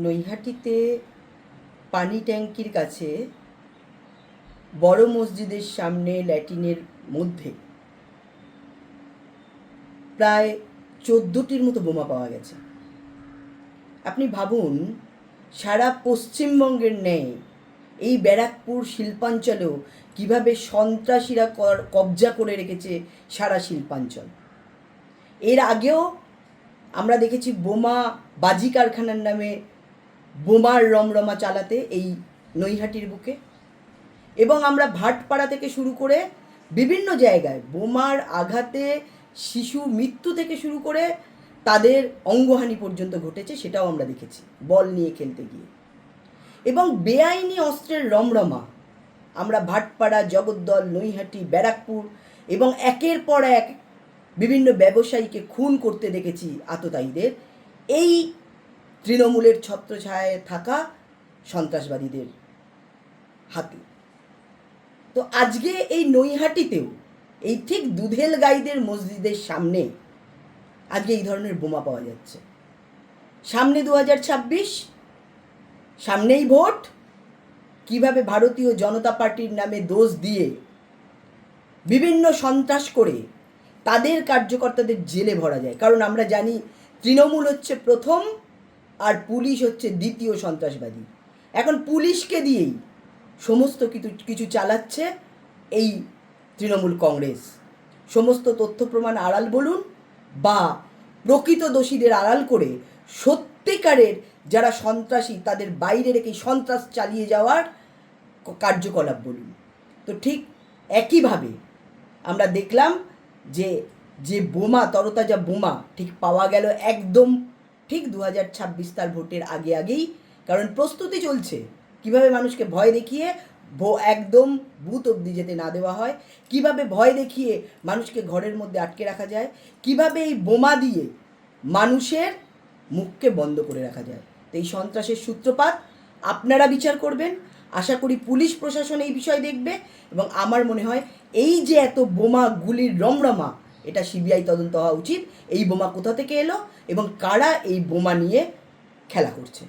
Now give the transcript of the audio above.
নৈহাটিতে পানি ট্যাঙ্কির কাছে বড় মসজিদের সামনে ল্যাটিনের মধ্যে প্রায় 14টির মতো বোমা পাওয়া গেছে। আপনি ভাবুন, সারা পশ্চিমবঙ্গের ন্যায় এই ব্যারাকপুর শিল্পাঞ্চলেও কিভাবে সন্ত্রাসীরা কবজা করে রেখেছে সারা শিল্পাঞ্চল। এর আগেও আমরা দেখেছি বোমা বাজি কারখানার নামে বোমার রমরমা চালাতে এই নৈহাটির বুকে, এবং আমরা ভাটপাড়া থেকে শুরু করে বিভিন্ন জায়গায় বোমার আঘাতে শিশু মৃত্যু থেকে শুরু করে তাদের অঙ্গহানি পর্যন্ত ঘটেছে, সেটাও আমরা দেখেছি বল নিয়ে খেলতে গিয়ে। এবং বেআইনি অস্ত্রের রমরমা আমরা ভাটপাড়া, জগদ্দল, নৈহাটি, ব্যারাকপুর এবং একের পর এক বিভিন্ন ব্যবসায়ীকে খুন করতে দেখেছি আততায়ীদের এই তৃণমূলের ছত্রছায়ায় থাকা সন্ত্রাসবাদীদের হাতে। তো আজকে এই নৈহাটিতেও এই ঠিক দুধেল গাইদের মসজিদের সামনে আজকে এই ধরনের বোমা পাওয়া যাচ্ছে। সামনে 2026, সামনেই ভোট। কিভাবে ভারতীয় জনতা পার্টির নামে দোষ দিয়ে বিভিন্ন সন্ত্রাস করে তাদের কার্যকর্তাদের জেলে ভরা যায়। কারণ আমরা জানি তৃণমূল হচ্ছে প্রথম আর পুলিশ হচ্ছে দ্বিতীয় সন্ত্রাসবাদী। এখন পুলিশকে দিয়েই সমস্ত কিছু চালাচ্ছে এই তৃণমূল কংগ্রেস। সমস্ত তথ্য প্রমাণ আড়াল বলুন বা প্রকৃত দোষীদের আড়াল করে সত্যিকারের যারা সন্ত্রাসী তাদের বাইরে রেখে সন্ত্রাস চালিয়ে যাওয়ার কার্যকলাপ বলুন। তো ঠিক একইভাবে আমরা দেখলাম যে বোমা, তরতাজা বোমা ঠিক পাওয়া গেল একদম ঠিক 2026 তার ভোটের আগেই। কারণ প্রস্তুতি চলছে কিভাবে মানুষকে ভয় দেখিয়ে একদম বুথ অবধি যেতে না দেওয়া হয়, কিভাবে ভয় দেখিয়ে মানুষকে ঘরের মধ্যে আটকে রাখা যায়, কিভাবে এই বোমা দিয়ে মানুষের মুখকে বন্ধ করে রাখা যায়। তো এই সন্ত্রাসের সূত্রপাত আপনারা বিচার করবেন। আশা করি পুলিশ প্রশাসন এই বিষয় দেখবে, এবং আমার মনে হয় এই যে এত বোমা গুলির রমরমা, এটা সিবিআই তদন্ত হওয়া উচিত। এই বোমা কোথা থেকে এলো এবং কারা এই বোমা নিয়ে খেলা করছে।